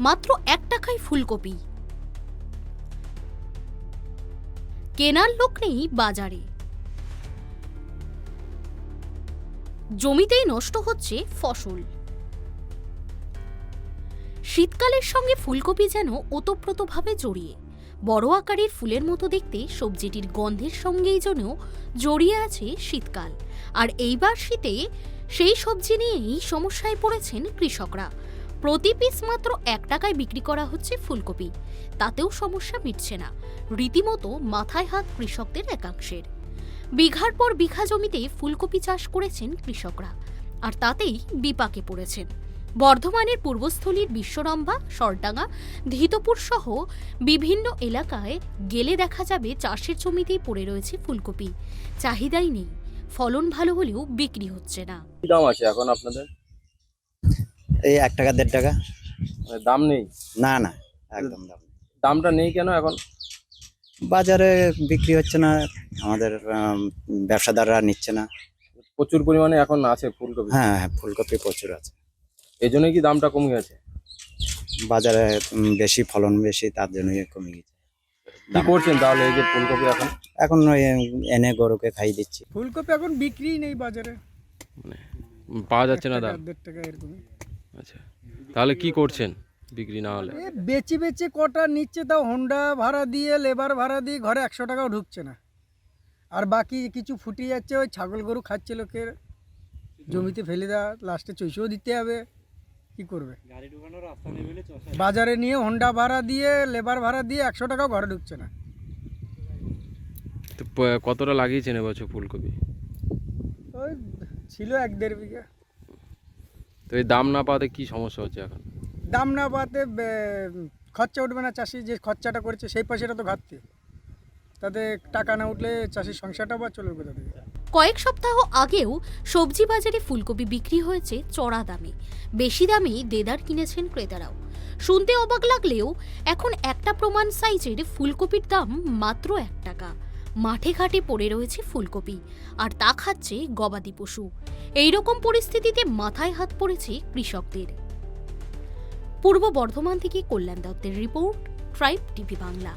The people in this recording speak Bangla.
মাত্র 1 টাকায় ফুলকপি। কেনার লোক নেই বাজারে, জমিতেই নষ্ট হচ্ছে ফসল। শীতকালের সঙ্গে ফুলকপি যেন ওতপ্রোতভাবে জড়িয়ে। বড় আকারের ফুলের মতো দেখতে সবজিটির গন্ধের সঙ্গেই যেন জড়িয়ে আছে শীতকাল। আর এইবার শীতে সেই সবজি নিয়েই সমস্যায় পড়েছেন কৃষকরা। প্রতি পিস মাত্র 1 টাকায় বিক্রি করা হচ্ছে ফুলকপি, তাতেও সমস্যা মিটছে না। রীতিমতো মাথায় হাত কৃষকদের একাংশের। বিঘার পর বিঘা জমিতে ফুলকপি চাষ করেছেন কৃষকরা, আর তাতেই বিপাকে পড়েছেন। বর্ধমানের পূর্বস্থলীর বিশ্বরম্ভা, সরডাঙ্গা, ধিতপুর সহ বিভিন্ন এলাকায় গেলে দেখা যাবে চাষের জমিতেই পড়ে রয়েছে ফুলকপি। চাহিদাই নেই, ফলন ভালো হলেও বিক্রি হচ্ছে না। কি দাম আছে এখন আপনাদের? এই 1 টাকা 1.5 টাকা। দাম নেই? না না, একদম দাম নেই। দামটা নেই কেন এখন? বাজারে বিক্রি হচ্ছে না, আমাদের ব্যবসাদাররা নিচ্ছে না। প্রচুর পরিমাণে এখন আছে ফুলকপি। হ্যাঁ হ্যাঁ, ফুলকপি প্রচুর আছে, এই জন্যই কি দামটা কমে গেছে? বাজারে বেশি ফলন বেশি, তার জন্যই কমে গেছে। কি করছেন তাহলে এই যে ফুলকপি এখন? এখন ওই এনে গরুকে খাই দিচ্ছি। ফুলকপি এখন বিক্রি নেই বাজারে, মানে পাওয়া যাচ্ছে না দাম? 1.5 টাকা এরকমই। আচ্ছা, তাহলে কি করছেন বিক্রি না হলে? বেচে বেচে কটা নিচ্ছে, তাও হোন্ডা ভাড়া দিয়ে, লেবার ভাড়া দিয়ে ঘরে 100 টাকাও ঢুকছে না। আর বাকি কিছু ফুটে যাচ্ছে, ওই ছাগল গরু খাচ্ছে লোকের, জমিতে ফেলে দেওয়া, লাস্টে চৈষও দিতে হবে। কি করবে? বাজারে নিয়ে হোন্ডা ভাড়া দিয়ে, লেবার ভাড়া দিয়ে 100 টাকাও ঘরে ঢুকছে না। তো কতটা লাগিয়েছেন এবছর ফুলকপি? ওই ছিল 1-1.5 বিঘা। তো এই দাম না পাওয়াতে কি সমস্যা হচ্ছে এখন? দাম না পাতে খরচা উঠবে না, চাষি যে খরচাটা করেছে সেই পয়সাটা তো ঘাটতি, তাতে টাকা না উঠলে চাষির সংসারটা বা চলবে কোথা থেকে? কয়েক সপ্তাহ আগেও সবজি বাজারে ফুলকপি বিক্রি হয়েছে চড়া দামে। বেশি দামে দেদার কিনেছেন ক্রেতারাও। শুনতে অবাক লাগলেও এখন একটা প্রমাণ সাইজের ফুলকপির দাম মাত্র 1 টাকা। মাঠে ঘাটে পড়ে রয়েছে ফুলকপি, আর তা খাচ্ছে গবাদি পশু। এইরকম পরিস্থিতিতে মাথায় হাত পড়েছে কৃষকদের। পূর্ব বর্ধমান থেকে কল্যাণ দত্তের রিপোর্ট, ট্রাইব টিভি বাংলা।